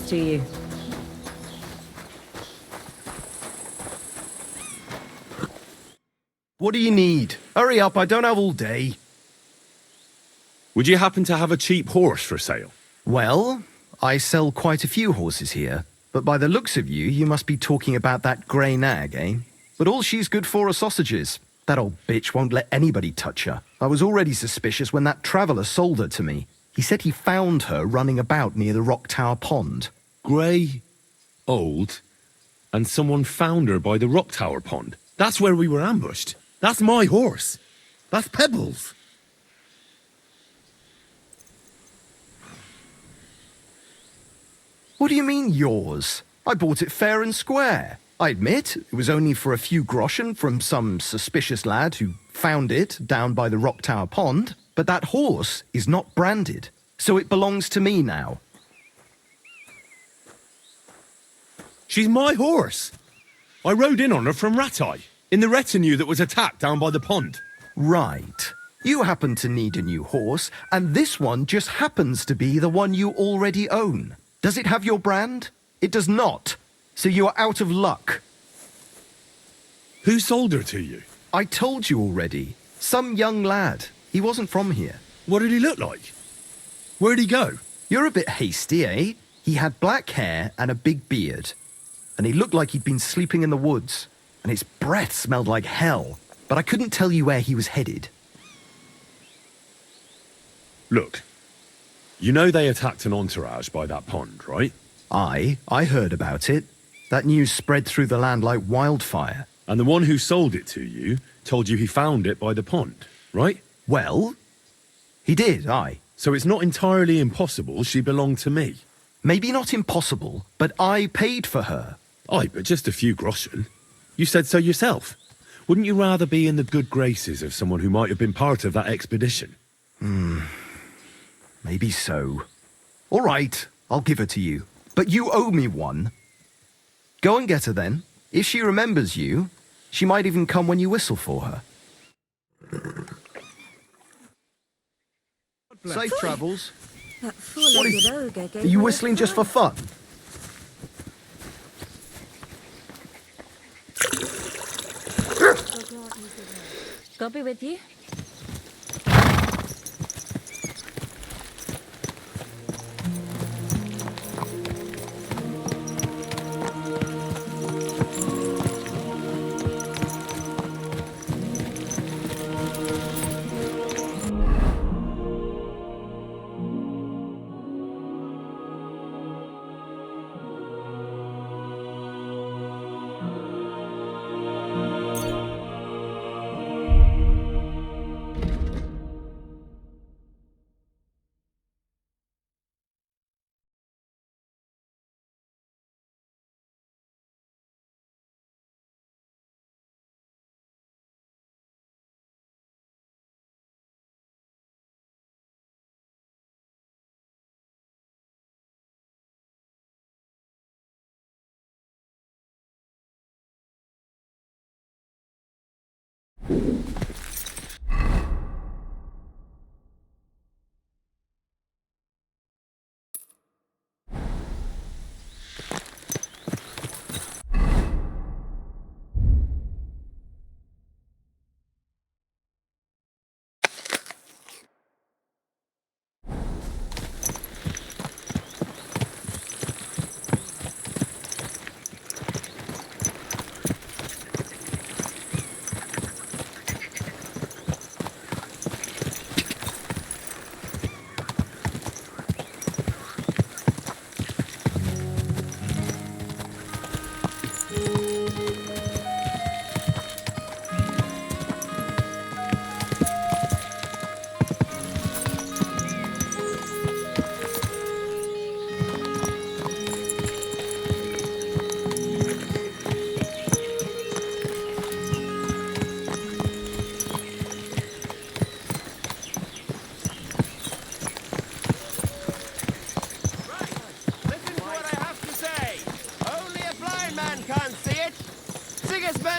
to you. What do you need? Hurry up, I don't have all day. Would you happen to have a cheap horse for sale? Well, I sell quite a few horses here, but by the looks of you, you must be talking about that grey nag, eh? But all she's good for are sausages. That old bitch won't let anybody touch her. I was already suspicious when that traveller sold her to me. He said he found her running about near the Rock Tower Pond. Grey, old, and someone found her by the Rock Tower Pond. That's where we were ambushed. That's my horse. That's Pebbles. What do you mean, yours? I bought it fair and square. I admit, it was only for a few groschen from some suspicious lad who found it down by the Rock Tower Pond, but that horse is not branded, so it belongs to me now. She's my horse. I rode in on her from Ratai, in the retinue that was attacked down by the pond. Right. You happen to need a new horse, and this one just happens to be the one you already own. Does it have your brand? It does not. So you are out of luck. Who sold her to you? I told you already. Some young lad. He wasn't from here. What did he look like? Where'd he go? You're a bit hasty, eh? He had black hair and a big beard. And he looked like he'd been sleeping in the woods. And his breath smelled like hell. But I couldn't tell you where he was headed. Look, you know they attacked an entourage by that pond, right? I heard about it. That news spread through the land like wildfire. And the one who sold it to you told you he found it by the pond, right? Well, he did, aye. So it's not entirely impossible she belonged to me. Maybe not impossible, but I paid for her. Aye, but just a few groschen. You said so yourself. Wouldn't you rather be in the good graces of someone who might have been part of that expedition? Maybe so. All right, I'll give her to you. But you owe me one. Go and get her then. If she remembers you, she might even come when you whistle for her. Safe travels. That four-legged ogre gave Are you me a whistling just for fun? God be with you.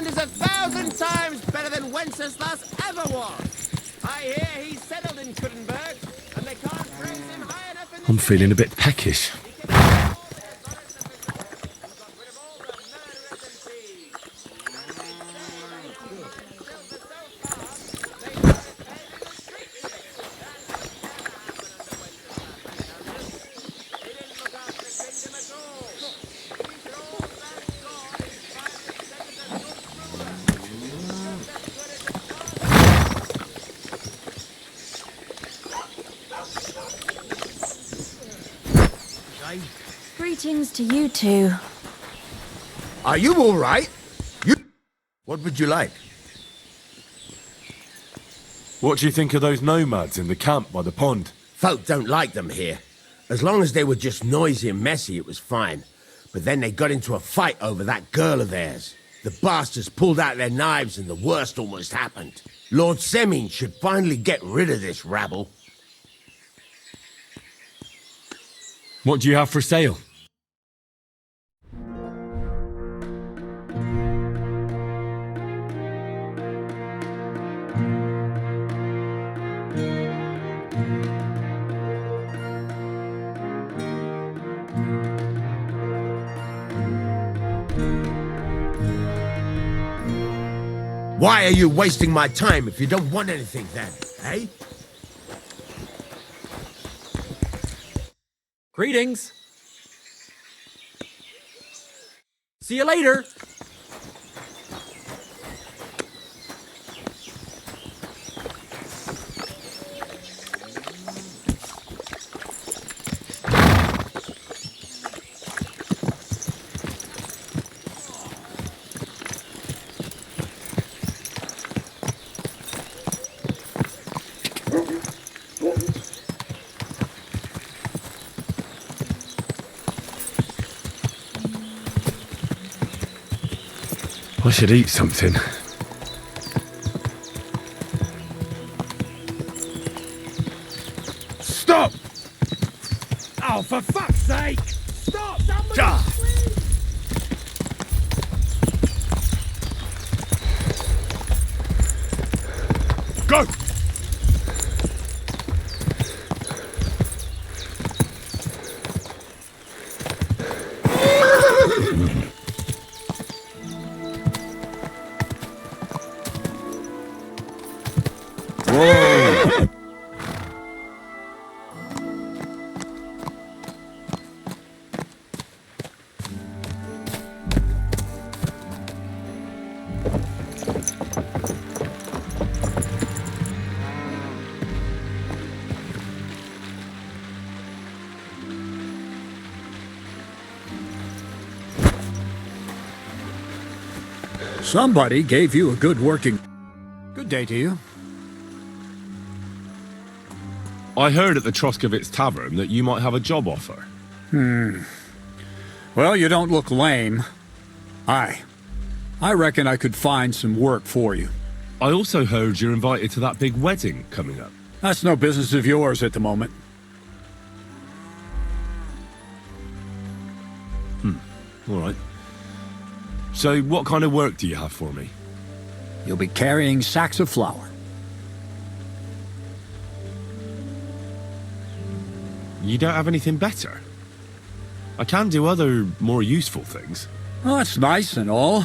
Is 1,000 times better than Wenceslas ever was. I hear he's settled in Kuttenberg, and they can't praise him high enough in the I'm feeling a bit peckish. eh? Greetings to you two. Are you all right? What would you like? What do you think of those nomads in the camp by the pond? Folk don't like them here. As long as they were just noisy and messy, it was fine. But then they got into a fight over that girl of theirs. The bastards pulled out their knives and the worst almost happened. Lord Semin should finally get rid of this rabble. What do you have for sale? Why are you wasting my time if you don't want anything then, eh? Greetings. See you later. I should eat something. Stop! Oh, for fuck's sake! Stop! Somebody, please! Go! Somebody gave you a good working... Good day to you. I heard at the Troskovitz Tavern that you might have a job offer. Well, you don't look lame. I reckon I could find some work for you. I also heard you're invited to that big wedding coming up. That's no business of yours at the moment. All right. So what kind of work do you have for me? You'll be carrying sacks of flour. You don't have anything better? I can do other, more useful things. Well, that's nice and all,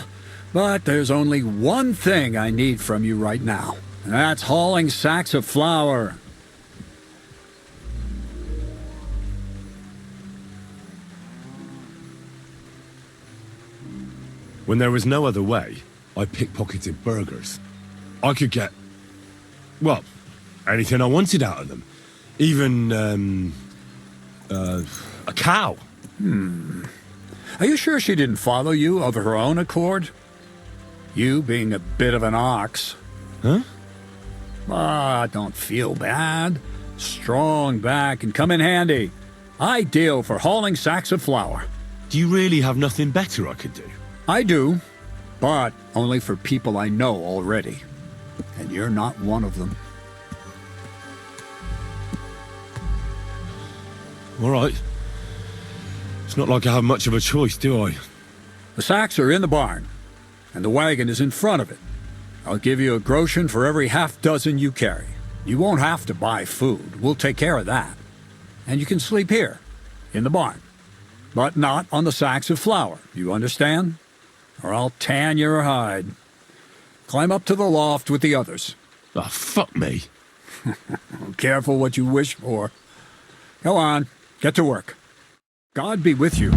but there's only one thing I need from you right now. And that's hauling sacks of flour. When there was no other way, I pickpocketed burgers. I could get, well, anything I wanted out of them. Even, a cow. Are you sure she didn't follow you of her own accord? You being a bit of an ox. Huh? Don't feel bad. Strong back can come in handy. Ideal for hauling sacks of flour. Do you really have nothing better I could do? I do, but only for people I know already. And you're not one of them. All right. It's not like I have much of a choice, do I? The sacks are in the barn, and the wagon is in front of it. I'll give you a groschen for every half dozen you carry. You won't have to buy food. We'll take care of that. And you can sleep here, in the barn. But not on the sacks of flour, you understand? Or I'll tan your hide. Climb up to the loft with the others. Oh, fuck me. Careful what you wish for. Go on, get to work. God be with you.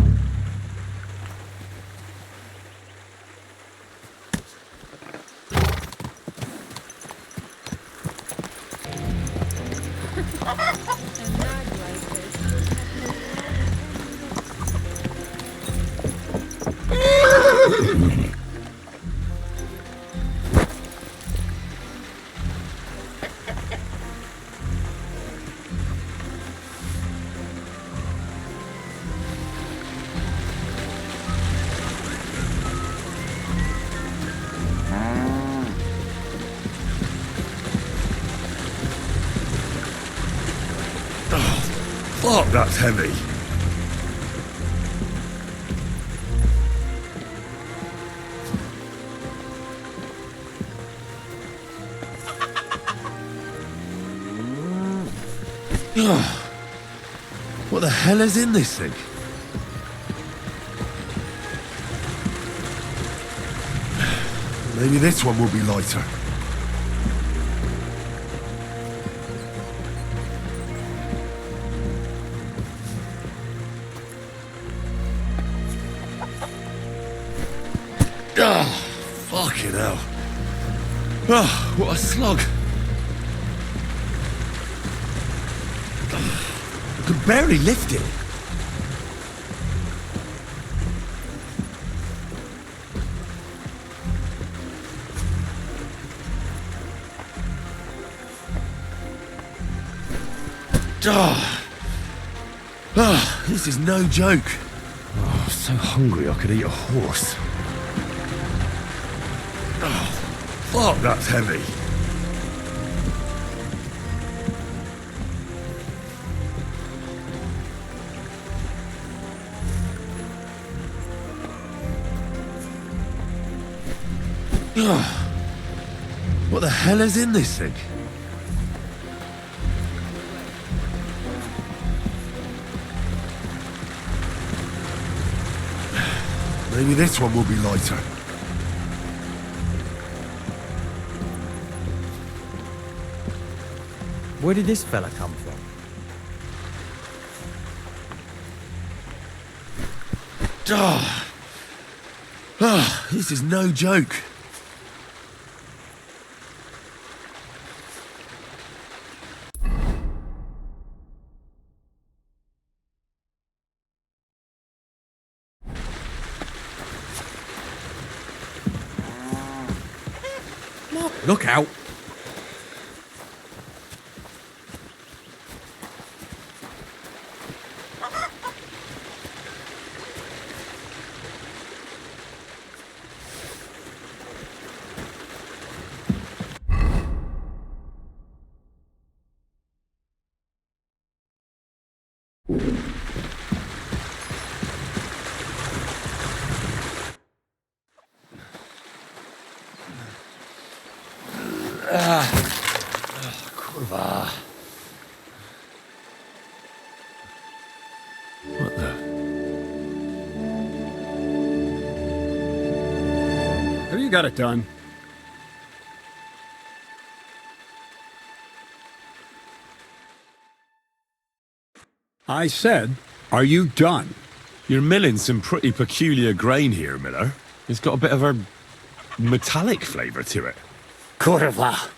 Fuck, that's heavy. What the hell is in this thing? Maybe this one will be lighter. Ah, fucking hell. Ah, what a slug. I could barely lift it. This is no joke. Oh, I'm so hungry I could eat a horse. Oh, fuck, that's heavy. What the hell is in this thing? Maybe this one will be lighter. Where did this fella come from? This is no joke. Look out! Kurwa. What the? Have you got it done? I said, are you done? You're milling some pretty peculiar grain here, Miller. It's got a bit of a metallic flavour to it. Kurwa.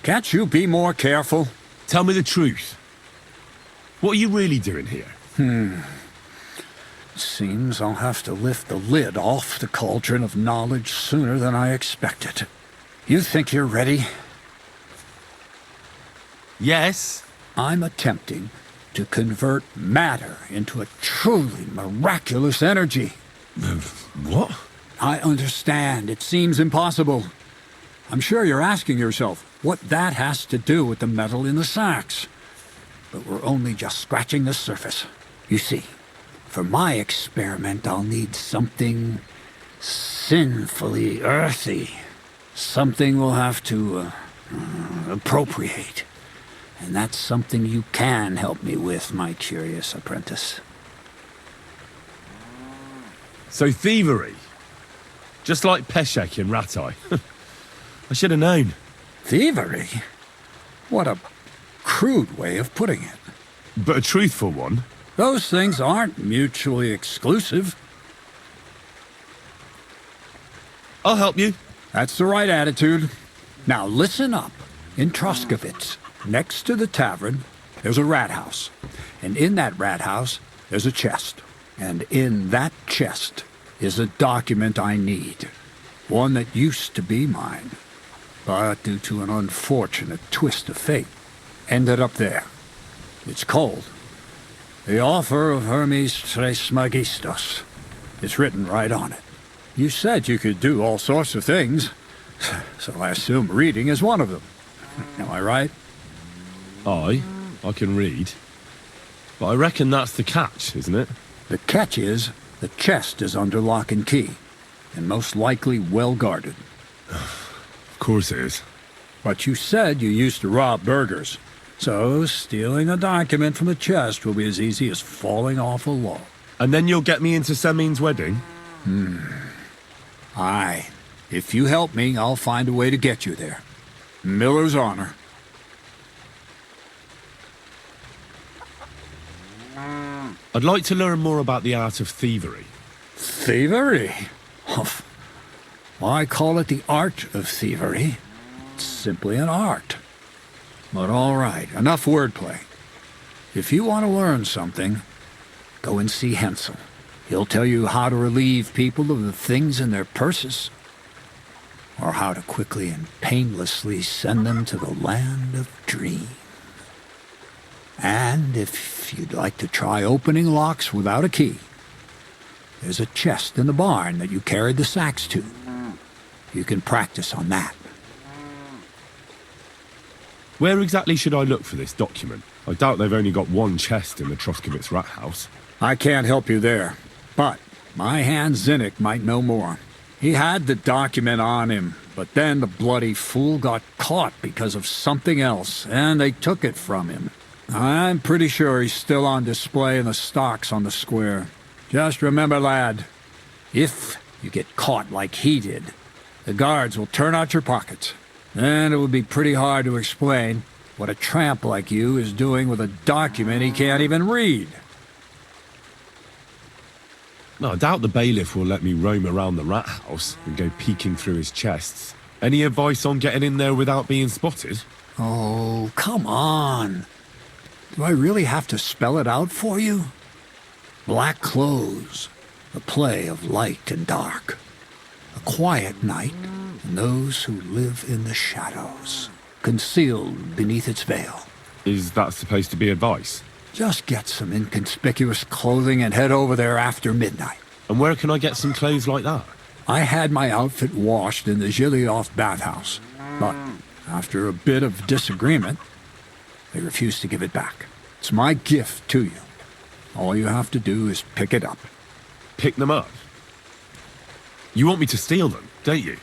Can't you be more careful? Tell me the truth. What are you really doing here? Seems I'll have to lift the lid off the cauldron of knowledge sooner than I expected. You think you're ready? Yes. I'm attempting to convert matter into a truly miraculous energy. What? I understand. It seems impossible. I'm sure you're asking yourself what that has to do with the metal in the sacks. But we're only just scratching the surface. You see, for my experiment, I'll need something sinfully earthy. Something we'll have to appropriate. And that's something you can help me with, my curious apprentice. So thievery? Just like Peshek and Ratai. I should have known. Thievery? What a crude way of putting it. But a truthful one. Those things aren't mutually exclusive. I'll help you. That's the right attitude. Now listen up. In Troskovitz, next to the tavern, there's a rat house. And in that rat house, there's a chest. And in that chest is a document I need. One that used to be mine. But due to an unfortunate twist of fate, ended up there. It's called The Offer of Hermes Trismegistos. It's written right on it. You said you could do all sorts of things, so I assume reading is one of them. Am I right? I can read. But I reckon that's the catch, isn't it? The catch is the chest is under lock and key, and most likely well guarded. Of course it is. But you said you used to rob burgers, so stealing a document from the chest will be as easy as falling off a log. And then you'll get me into Semin's wedding? Aye. If you help me, I'll find a way to get you there. Miller's honor. I'd like to learn more about the art of thievery. Thievery? Humph. Why call it the art of thievery? It's simply an art. But all right, enough wordplay. If you want to learn something, go and see Hensel. He'll tell you how to relieve people of the things in their purses, or how to quickly and painlessly send them to the land of dreams. And if you'd like to try opening locks without a key, there's a chest in the barn that you carried the sacks to. You can practice on that. Where exactly should I look for this document? I doubt they've only got one chest in the Troskovitz rat house. I can't help you there, but my hand Zinnik might know more. He had the document on him, but then the bloody fool got caught because of something else, and they took it from him. I'm pretty sure he's still on display in the stocks on the square. Just remember, lad, if you get caught like he did, the guards will turn out your pockets. Then it would be pretty hard to explain what a tramp like you is doing with a document he can't even read. No, I doubt the bailiff will let me roam around the rat house and go peeking through his chests. Any advice on getting in there without being spotted? Oh, come on. Do I really have to spell it out for you? Black clothes, the play of light and dark. A quiet night, and those who live in the shadows, concealed beneath its veil. Is that supposed to be advice? Just get some inconspicuous clothing and head over there after midnight. And where can I get some clothes like that? I had my outfit washed in the Gilioff bathhouse, but after a bit of disagreement, they refused to give it back. It's my gift to you. All you have to do is pick it up. Pick them up? You want me to steal them, don't you?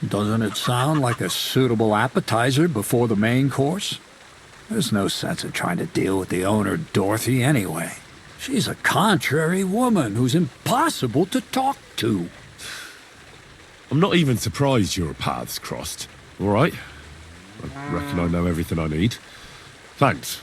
Doesn't it sound like a suitable appetizer before the main course? There's no sense in trying to deal with the owner, Dorothy, anyway. She's a contrary woman who's impossible to talk to. I'm not even surprised your paths crossed. All right? I reckon I know everything I need. Thanks.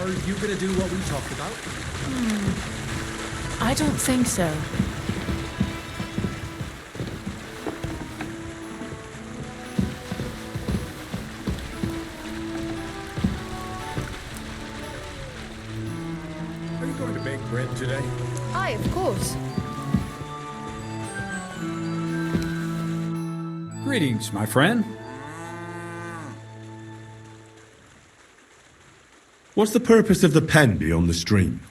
Are you gonna do what we talked about? I don't think so. Are you going to bake bread today? Aye, of course. Greetings, my friend. What's the purpose of the pen beyond the stream?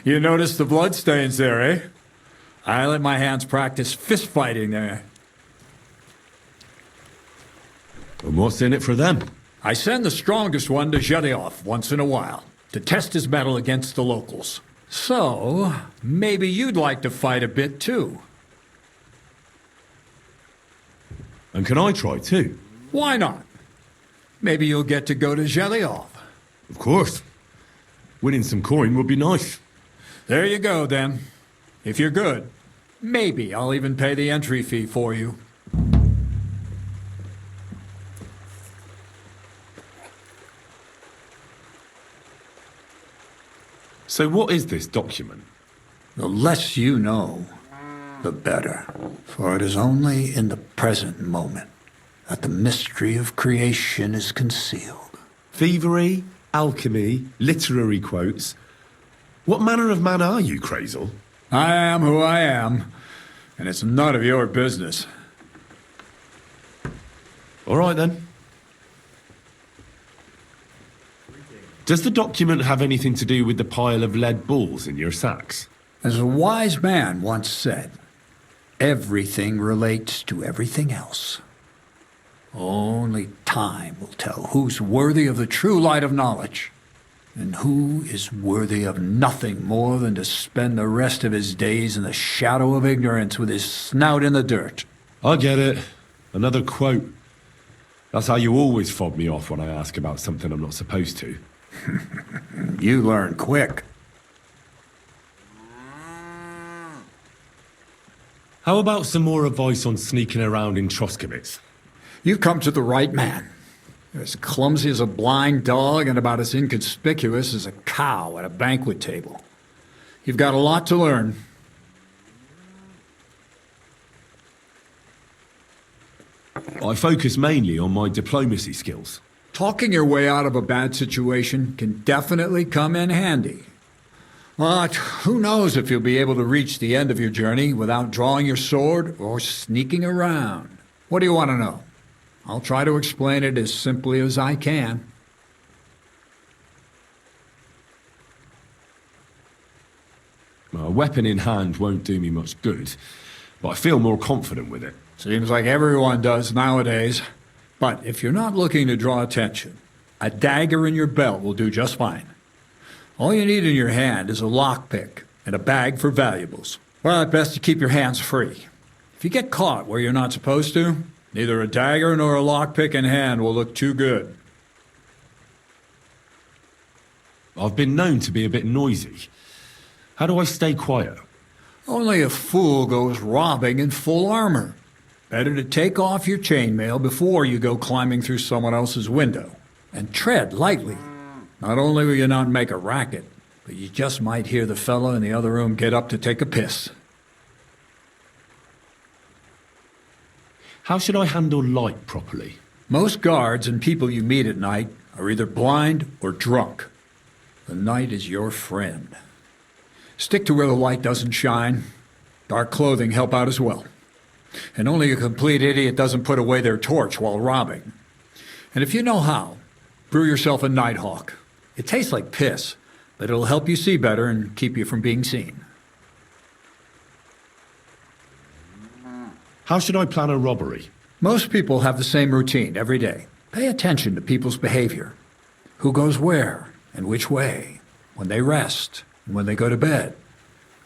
You notice the bloodstains there, eh? I let my hands practice fist fighting there. And what's in it for them? I send the strongest one to Zhelyov once in a while to test his mettle against the locals. So, maybe you'd like to fight a bit too. And can I try too? Why not? Maybe you'll get to go to Zhelyov. Of course. Winning some coin would be nice. There you go, then. If you're good, maybe I'll even pay the entry fee for you. So what is this document? The less you know, the better. For it is only in the present moment that the mystery of creation is concealed. Thievery, alchemy, literary quotes. What manner of man are you, Kreyzl? I am who I am, and it's none of your business. All right, then. Does the document have anything to do with the pile of lead balls in your sacks? As a wise man once said, everything relates to everything else. Only time will tell who's worthy of the true light of knowledge, and who is worthy of nothing more than to spend the rest of his days in the shadow of ignorance with his snout in the dirt. I get it. Another quote. That's how you always fob me off when I ask about something I'm not supposed to. You learn quick. How about some more advice on sneaking around in Troskowitz? You've come to the right man. You're as clumsy as a blind dog and about as inconspicuous as a cow at a banquet table. You've got a lot to learn. I focus mainly on my diplomacy skills. Talking your way out of a bad situation can definitely come in handy. But who knows if you'll be able to reach the end of your journey without drawing your sword or sneaking around. What do you want to know? I'll try to explain it as simply as I can. A weapon in hand won't do me much good, but I feel more confident with it. Seems like everyone does nowadays. But if you're not looking to draw attention, a dagger in your belt will do just fine. All you need in your hand is a lockpick and a bag for valuables. Well, it's best to keep your hands free. If you get caught where you're not supposed to, neither a dagger nor a lockpick in hand will look too good. I've been known to be a bit noisy. How do I stay quiet? Only a fool goes robbing in full armor. Better to take off your chainmail before you go climbing through someone else's window. And tread lightly. Not only will you not make a racket, but you just might hear the fellow in the other room get up to take a piss. How should I handle light properly? Most guards and people you meet at night are either blind or drunk. The night is your friend. Stick to where the light doesn't shine. Dark clothing help out as well. And only a complete idiot doesn't put away their torch while robbing. And if you know how, brew yourself a Nighthawk. It tastes like piss, but it'll help you see better and keep you from being seen. How should I plan a robbery? Most people have the same routine every day. Pay attention to people's behavior. Who goes where and which way, when they rest and when they go to bed.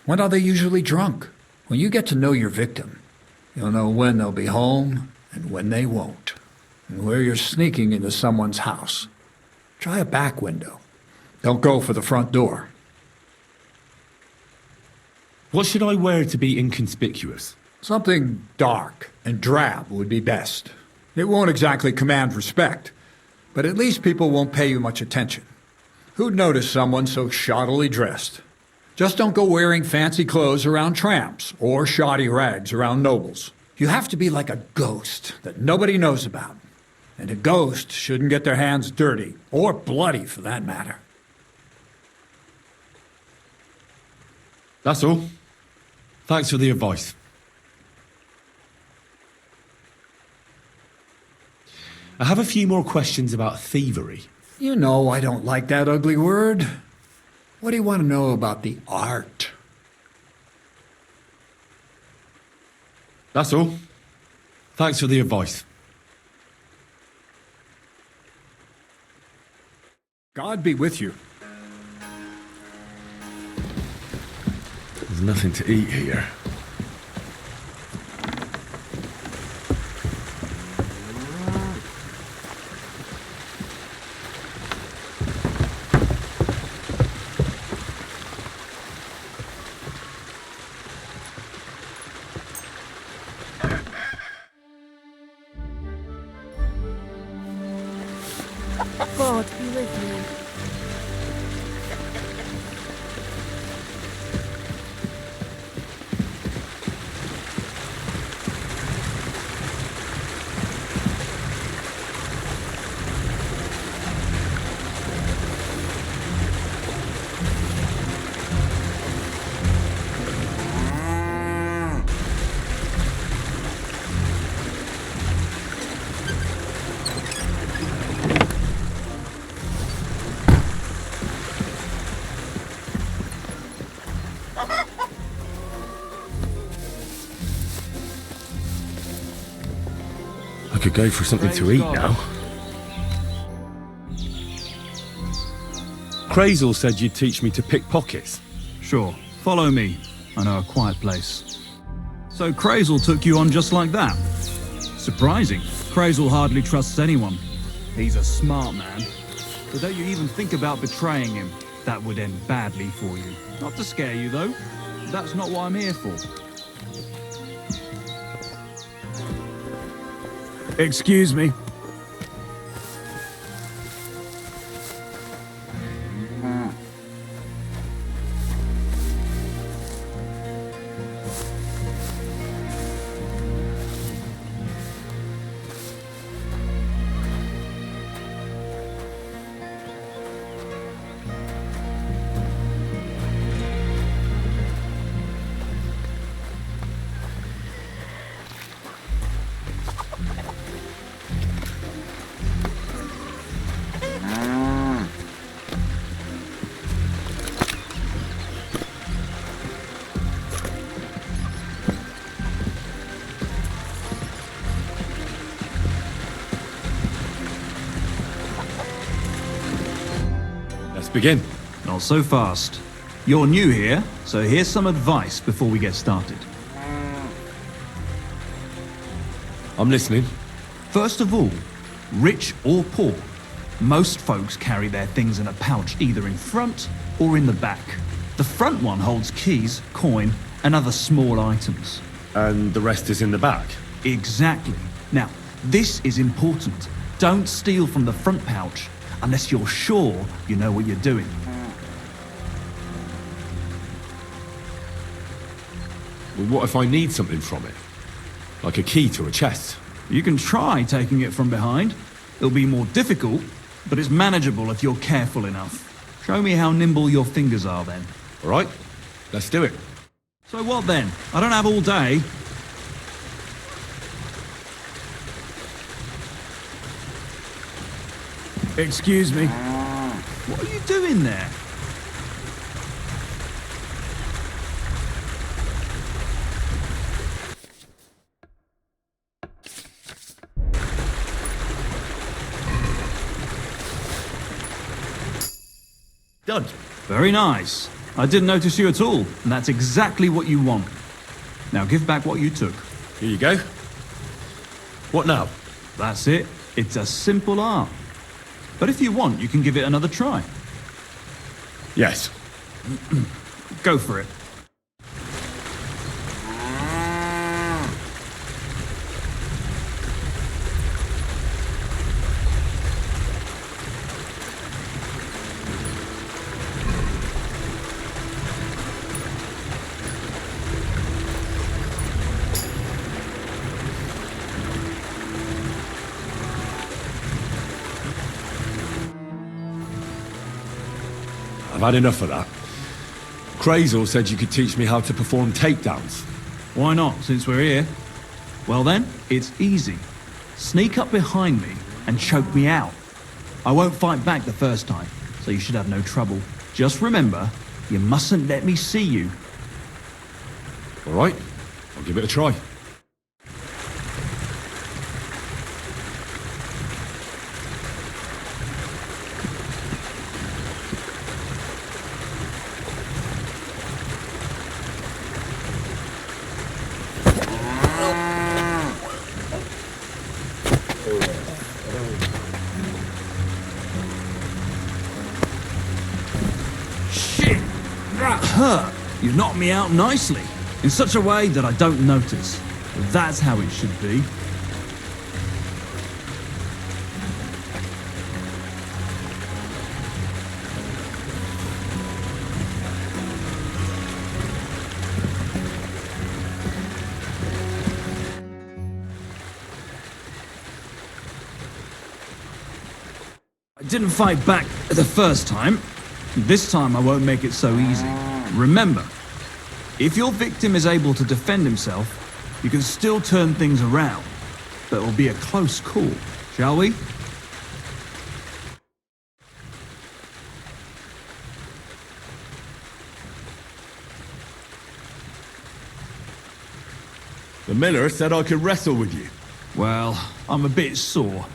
When are they usually drunk? When you get to know your victim, you'll know when they'll be home and when they won't, and where you're sneaking into someone's house. Try a back window. Don't go for the front door. What should I wear to be inconspicuous? Something dark and drab would be best. It won't exactly command respect, But at least people won't pay you much attention. Who'd notice someone so shoddily dressed? Just don't go wearing fancy clothes around tramps or shoddy rags around nobles. You have to be like a ghost that nobody knows about. And a ghost shouldn't get their hands dirty, or bloody for that matter. That's all. Thanks for the advice. I have a few more questions about thievery. You know I don't like that ugly word. What do you want to know about the art? That's all. Thanks for the advice. God be with you. There's nothing to eat here. God be with you. I could go for something to eat now. Kreyzl said you'd teach me to pick pockets. Sure. Follow me. I know a quiet place. So Kreyzl took you on just like that. Surprising. Kreyzl hardly trusts anyone. He's a smart man. But don't you even think about betraying him. That would end badly for you. Not to scare you, though. That's not what I'm here for. Excuse me. Begin. Not so fast. You're new here, so here's some advice before we get started. I'm listening. First of all, rich or poor, most folks carry their things in a pouch either in front or in the back. The front one holds keys, coin, and other small items. And the rest is in the back? Exactly. Now, this is important. Don't steal from the front pouch unless you're sure you know what you're doing. Well, what if I need something from it? Like a key to a chest? You can try taking it from behind. It'll be more difficult, but it's manageable if you're careful enough. Show me how nimble your fingers are then. All right, let's do it. So what then? I don't have all day. Excuse me. What are you doing there? Done. Very nice. I didn't notice you at all, and that's exactly what you want. Now give back what you took. Here you go. What now? That's it. It's a simple art. But if you want, you can give it another try. Yes. Go for it. had enough of that. Kreyzl said you could teach me how to perform takedowns. Why not, since we're here? Well then, it's easy. Sneak up behind me and choke me out. I won't fight back the first time, so you should have no trouble. Just remember, you mustn't let me see you. All right, I'll give it a try. Shit! That hurt! You knocked me out nicely, in such a way that I don't notice. That's how it should be. I didn't fight back the first time. This time I won't make it so easy. Remember, if your victim is able to defend himself, you can still turn things around. But it will be a close call, shall we? The miller said I could wrestle with you. Well, I'm a bit sore.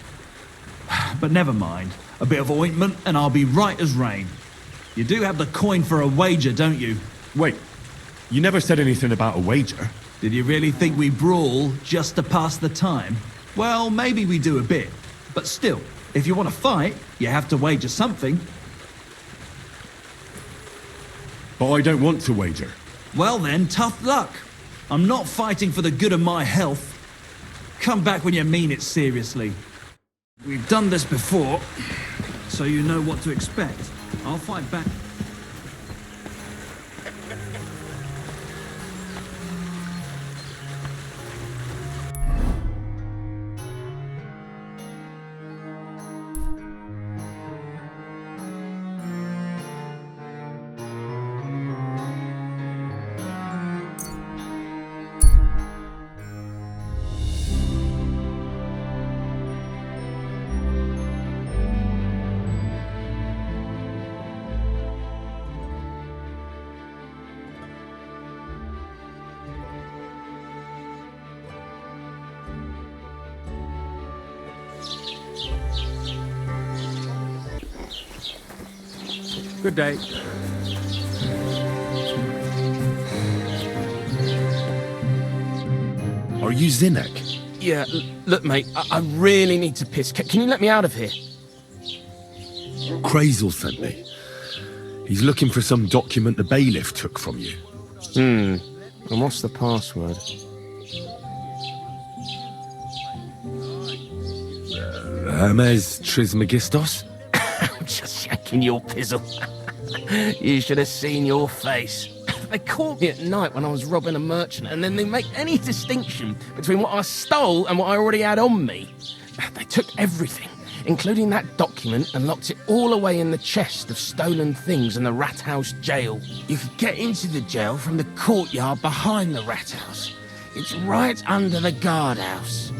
But never mind. A bit of ointment and I'll be right as rain. You do have the coin for a wager, don't you? Wait, you never said anything about a wager. Did you really think we brawl just to pass the time? Well, maybe we do a bit. But still, if you want to fight, you have to wager something. But I don't want to wager. Well then, tough luck. I'm not fighting for the good of my health. Come back when you mean it seriously. We've done this before, so you know what to expect. I'll fight back. Good day. Are you Zinnek? Yeah, look, mate, I really need to piss. Can you let me out of here? Kreyzl sent me. He's looking for some document the bailiff took from you. And what's the password? Hermes Trismegistos? I'm just shaking your pizzle. You should have seen your face. They caught me at night when I was robbing a merchant, and then they make any distinction between what I stole and what I already had on me. They took everything, including that document, and locked it all away in the chest of stolen things in the rat house jail. You could get into the jail from the courtyard behind the rat house. It's right under the guardhouse.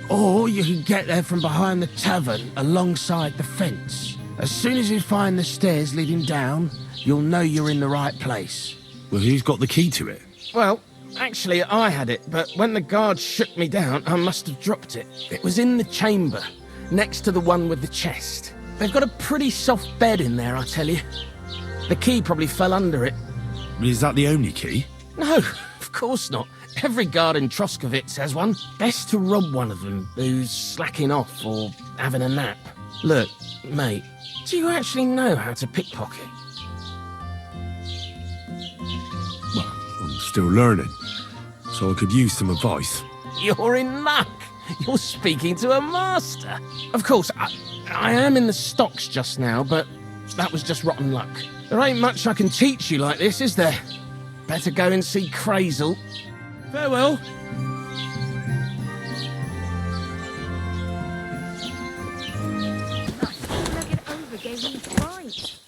Or you could get there from behind the tavern alongside the fence. As soon as you find the stairs leading down, you'll know you're in the right place. Well, who's got the key to it? Well, actually, I had it, but when the guards shook me down, I must have dropped it. It was in the chamber, next to the one with the chest. They've got a pretty soft bed in there, I tell you. The key probably fell under it. Is that the only key? No, of course not. Every guard in Troskovitz has one. Best to rob one of them who's slacking off or having a nap. Look, mate, do you actually know how to pickpocket? Well, I'm still learning, so I could use some advice. You're in luck. You're speaking to a master. Of course, I am in the stocks just now, but that was just rotten luck. There ain't much I can teach you like this, is there? Better go and see Kreyzl. Farewell. That nugget over gave me fright.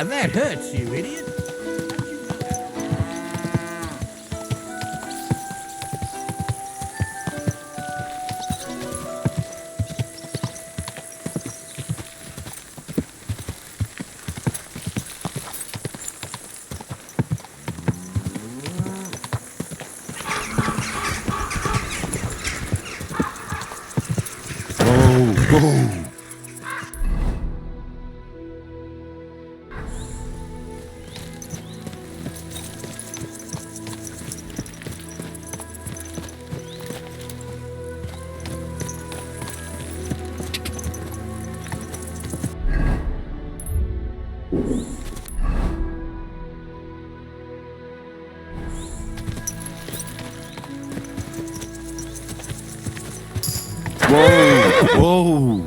That hurts, you idiot. Whoa! Whoa!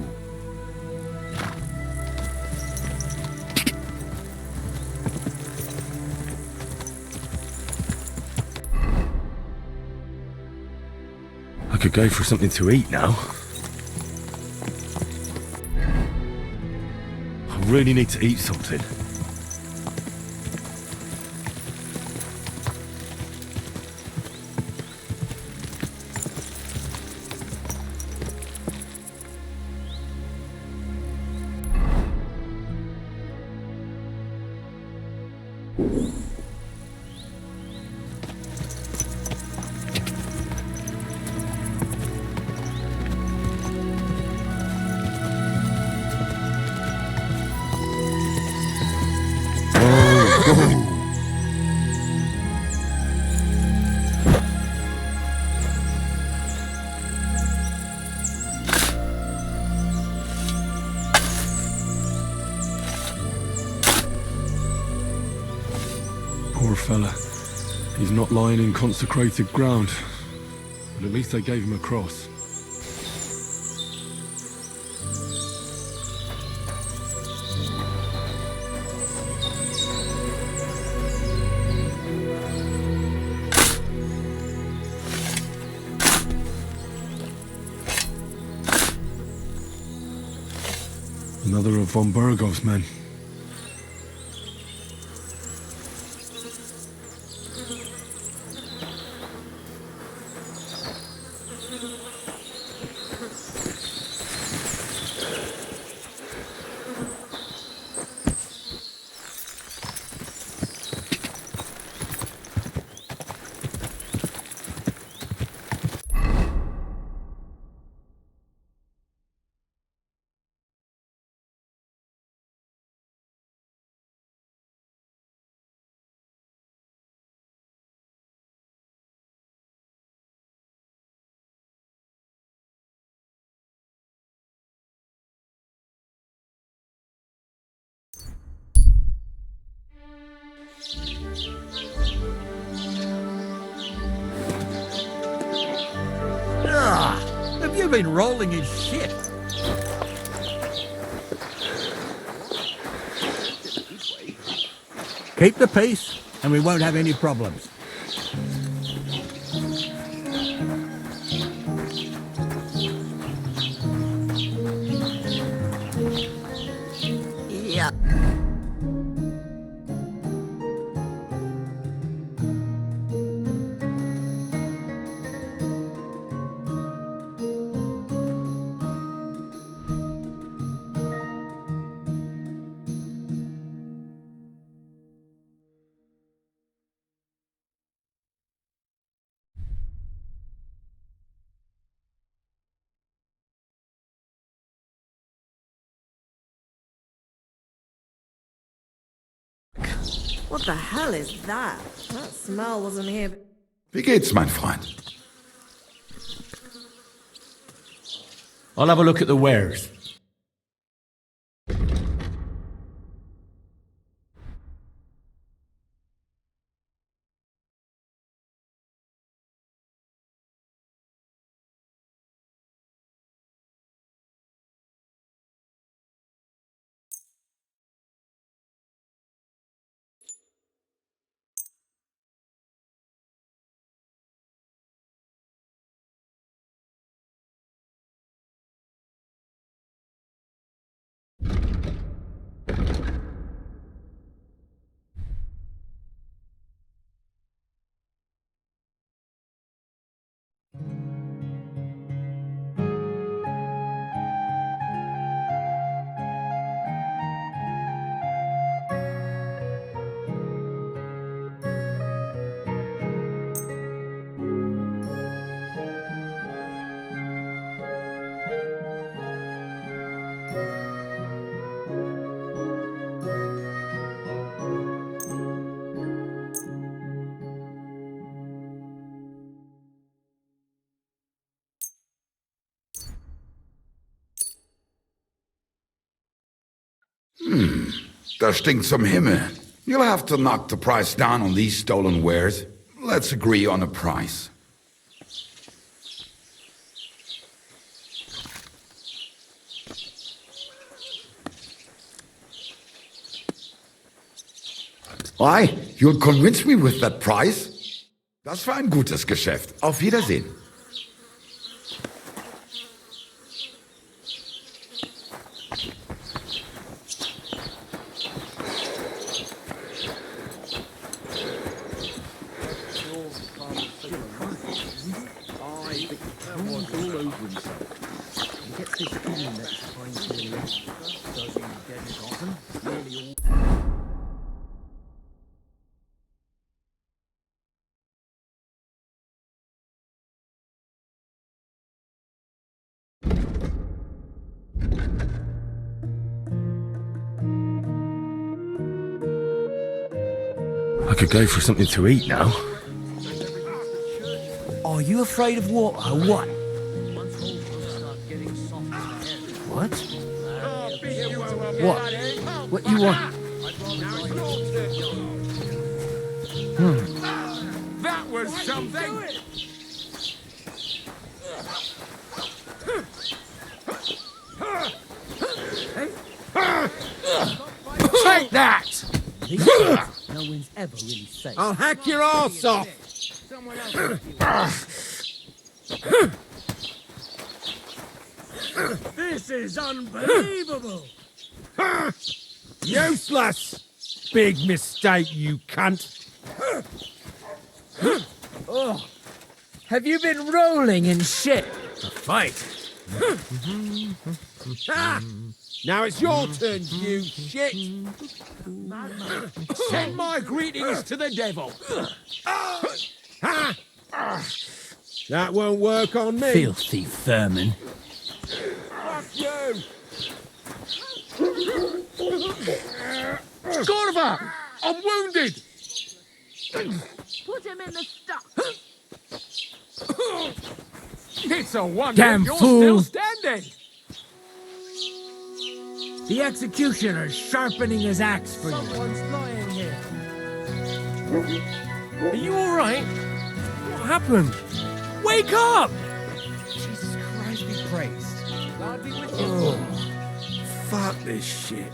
I could go for something to eat now. I really need to eat something. Poor fella. He's not lying in consecrated ground. But at least they gave him a cross. Another of von Bergov's men. Have you been rolling in shit? Keep the peace, and we won't have any problems. Yeah. What the hell is that? That smell wasn't here. Wie geht's, mein Freund? I'll have a look at the wares. Das stinkt zum Himmel. You'll have to knock the price down on these stolen wares. Let's agree on a price. Why? You'll convince me with that price? Das war ein gutes Geschäft. Auf Wiedersehen. I could go for something to eat now. Are you afraid of water or what? What? What? What you want? That was something! Take that! No one's ever really safe. I'll hack your arse off! This is unbelievable! Useless! Big mistake, you cunt! Have you been rolling in shit? Fight! Now it's your turn, you shit! Send my greetings to the devil! That won't work on me! Filthy vermin. Fuck you! Gorva! I'm wounded! Put him in the stuff. It's a wonder Damn you're fool. still standing! The executioner's sharpening his axe for you. Someone's lying here. Are you alright? What happened? Wake up! Jesus Christ be praised. God be with you. Fuck this shit.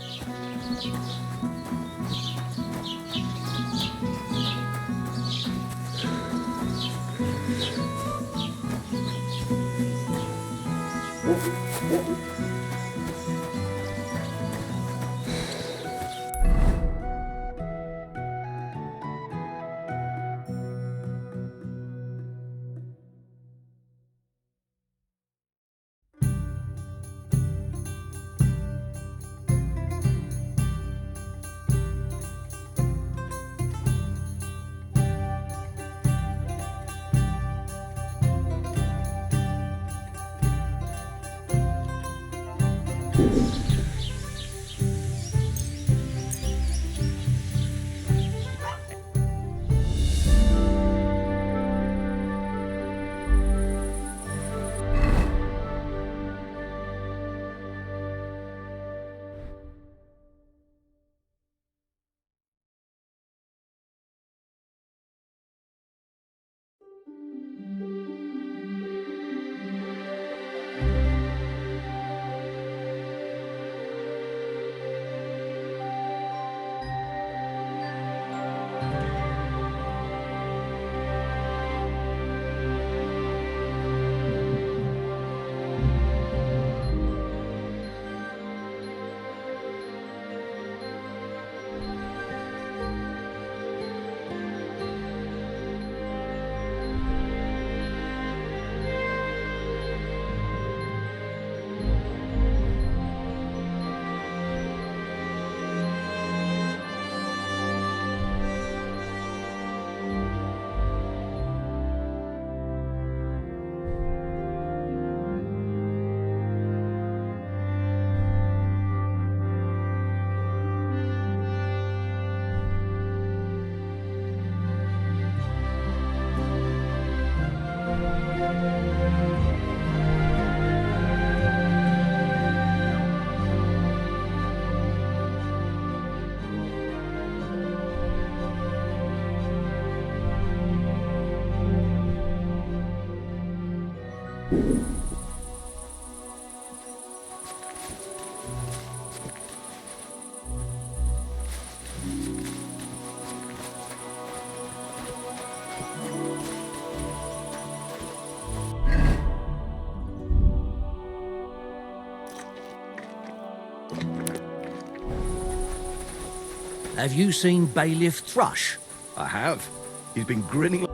Have you seen Bailiff Thrush? I have. He's been grinning.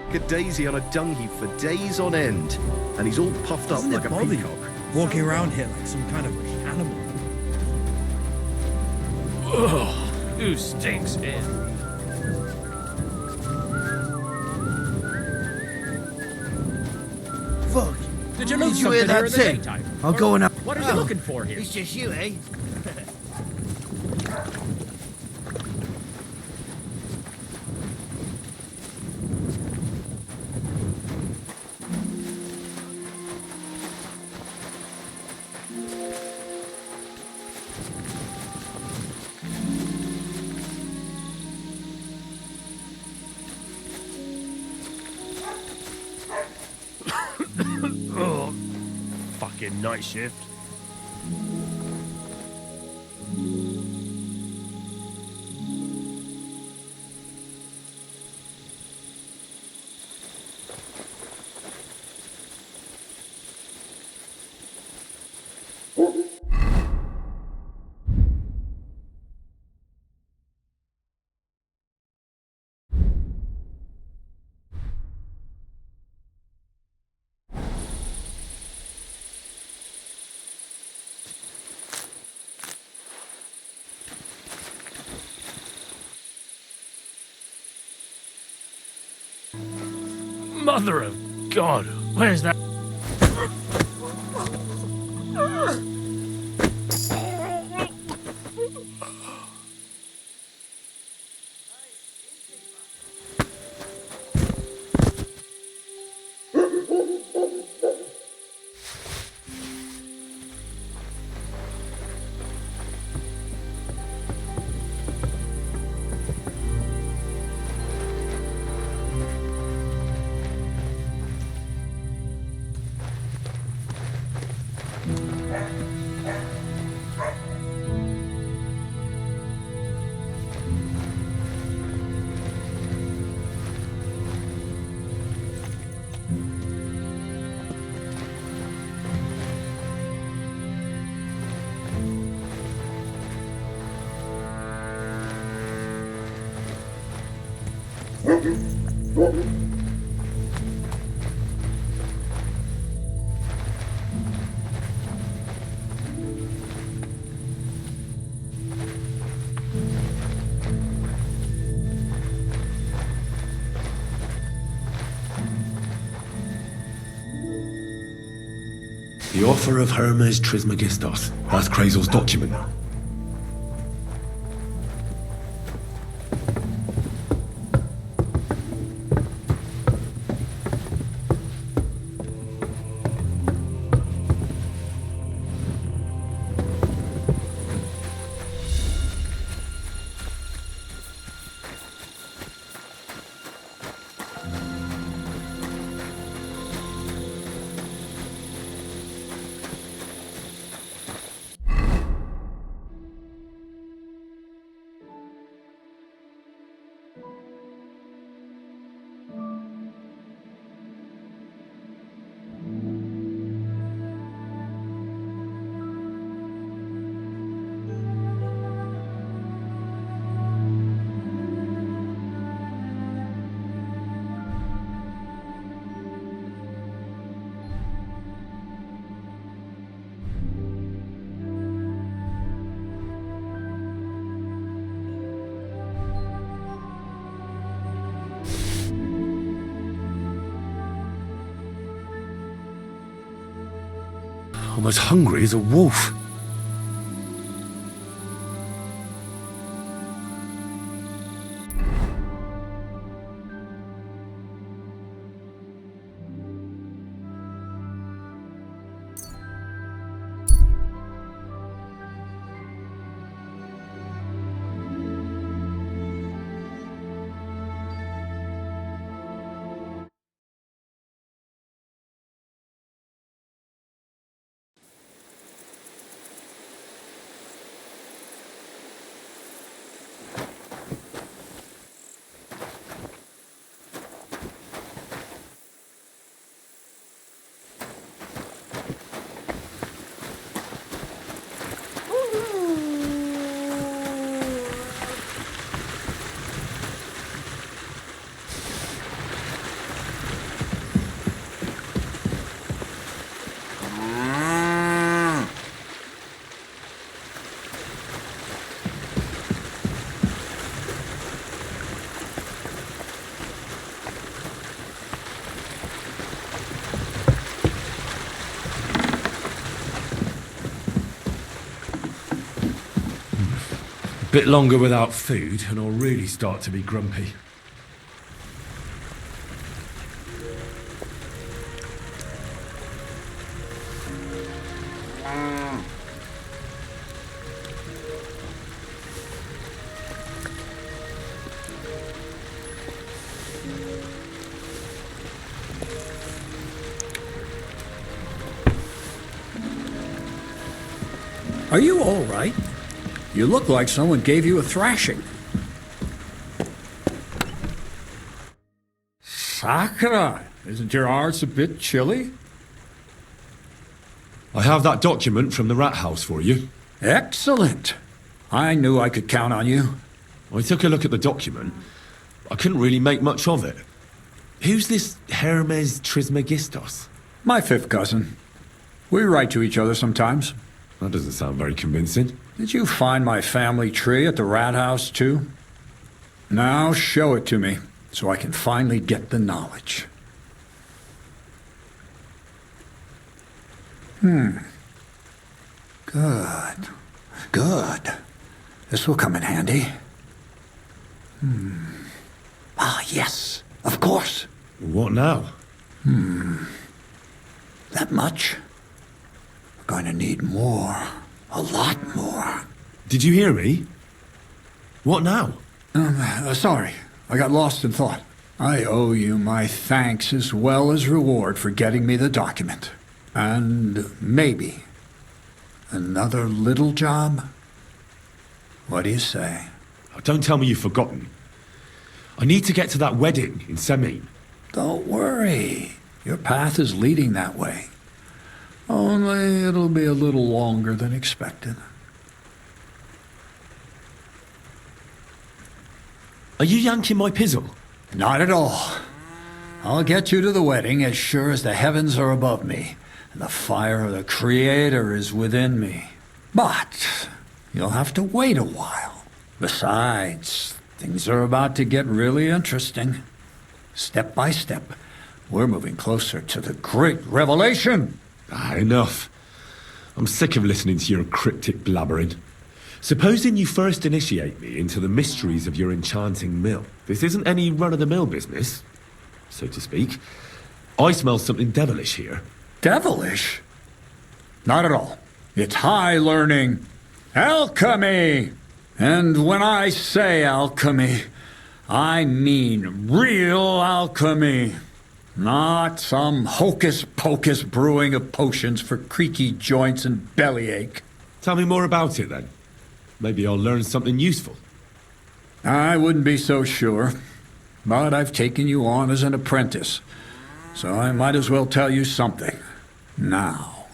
A daisy on a dung heap for days on end, and he's all puffed up like a peacock. Walking around here like some kind of animal. Ugh, who stinks here? Fuck. Did you lose you hear something that here in the thing? daytime? I'll go and... What are you looking for here? It's just you, eh? Oh, fucking night shift. Mother of God, where's that? The offer of Hermes Trismegistos. That's Kreyzl's document. I'm as hungry as a wolf. Bit longer without food, and I'll really start to be grumpy. Are you all right? You look like someone gave you a thrashing. Sakura, isn't your arse a bit chilly? I have that document from the rat house for you. Excellent. I knew I could count on you. I took a look at the document. I couldn't really make much of it. Who's this Hermes Trismegistos? My fifth cousin. We write to each other sometimes. That doesn't sound very convincing. Did you find my family tree at the rat house, too? Now show it to me, so I can finally get the knowledge. Good. Good. This will come in handy. Ah, yes, of course. What now? That much? We're going to need more. A lot more. Did you hear me? What now? Sorry. I got lost in thought. I owe you my thanks as well as reward for getting me the document. And maybe another little job? What do you say? Oh, don't tell me you've forgotten. I need to get to that wedding in Semin. Don't worry. Your path is leading that way. Only it'll be a little longer than expected. Are you yanking my pizzle? Not at all. I'll get you to the wedding as sure as the heavens are above me, and the fire of the Creator is within me. But you'll have to wait a while. Besides, things are about to get really interesting. Step by step, we're moving closer to the great revelation. Enough. I'm sick of listening to your cryptic blabbering. Supposing you first initiate me into the mysteries of your enchanting mill. This isn't any run-of-the-mill business, so to speak. I smell something devilish here. Devilish? Not at all. It's high learning. Alchemy! And when I say alchemy, I mean real alchemy. Not some hocus-pocus brewing of potions for creaky joints and bellyache. Tell me more about it, then. Maybe I'll learn something useful. I wouldn't be so sure. But I've taken you on as an apprentice, so I might as well tell you something. Now,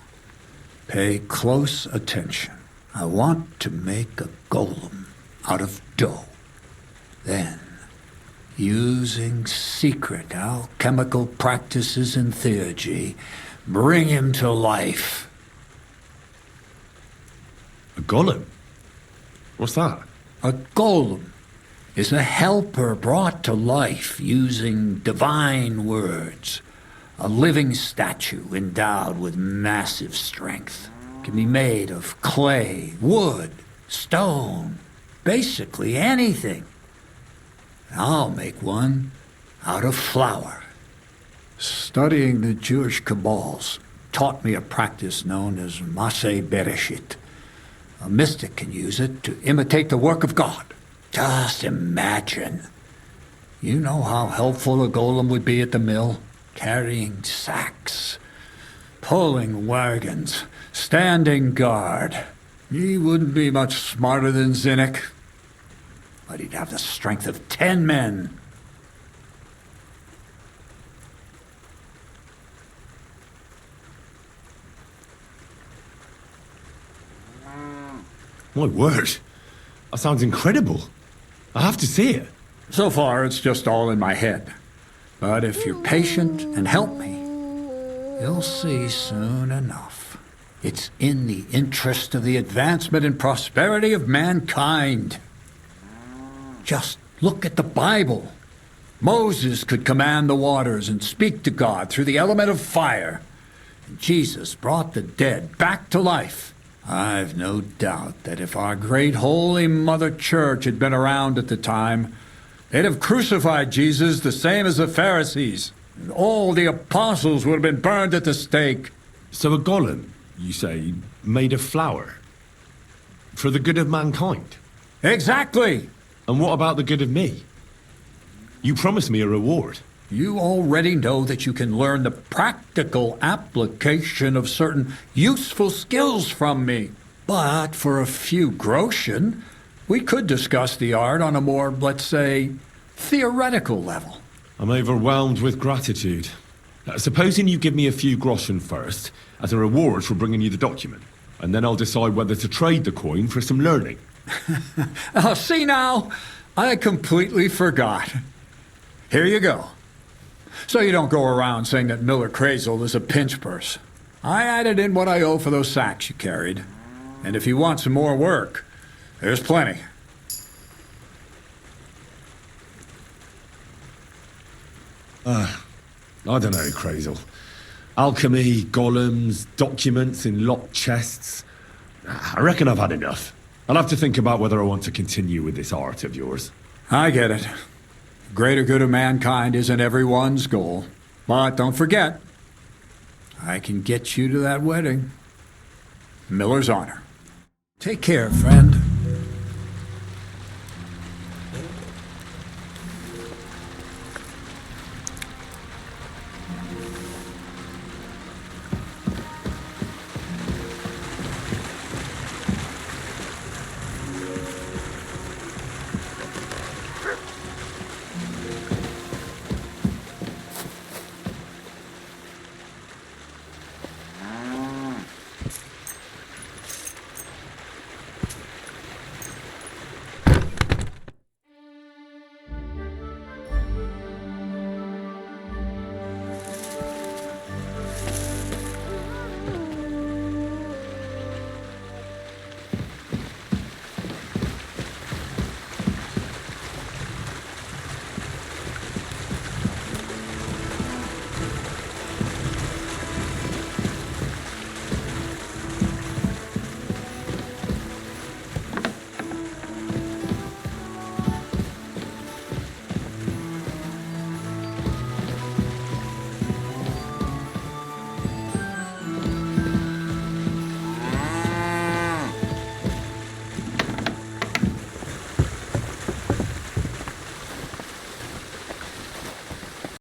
pay close attention. I want to make a golem out of dough. Then, using secret alchemical practices in theurgy, bring him to life. A golem? What's that? A golem is a helper brought to life using divine words. A living statue endowed with massive strength. Can be made of clay, wood, stone, basically anything. I'll make one out of flour. Studying the Jewish Kabbals taught me a practice known as Maseh Bereshit. A mystic can use it to imitate the work of God. Just imagine. You know how helpful a golem would be at the mill? Carrying sacks, pulling wagons, standing guard. He wouldn't be much smarter than Zinnik, but he'd have the strength of 10 men. My word. That sounds incredible. I have to see it. So far, it's just all in my head. But if you're patient and help me, you'll see soon enough. It's in the interest of the advancement and prosperity of mankind. Just look at the Bible. Moses could command the waters and speak to God through the element of fire. And Jesus brought the dead back to life. I've no doubt that if our great Holy Mother Church had been around at the time, they'd have crucified Jesus the same as the Pharisees. And all the apostles would have been burned at the stake. So a golem, you say, made of flour? For the good of mankind? Exactly! And what about the good of me? You promised me a reward. You already know that you can learn the practical application of certain useful skills from me. But for a few groschen, we could discuss the art on a more, let's say, theoretical level. I'm overwhelmed with gratitude. Supposing you give me a few groschen first, as a reward for bringing you the document, and then I'll decide whether to trade the coin for some learning. Oh, see now, I completely forgot. Here you go. So you don't go around saying that Miller Kreyzl is a pinch purse. I added in what I owe for those sacks you carried. And if you want some more work, there's plenty. I don't know, Kreyzl. Alchemy, golems, documents in locked chests. I reckon I've had enough. I'll have to think about whether I want to continue with this art of yours. I get it. Greater good of mankind isn't everyone's goal. But don't forget, I can get you to that wedding. Miller's honor. Take care, friend.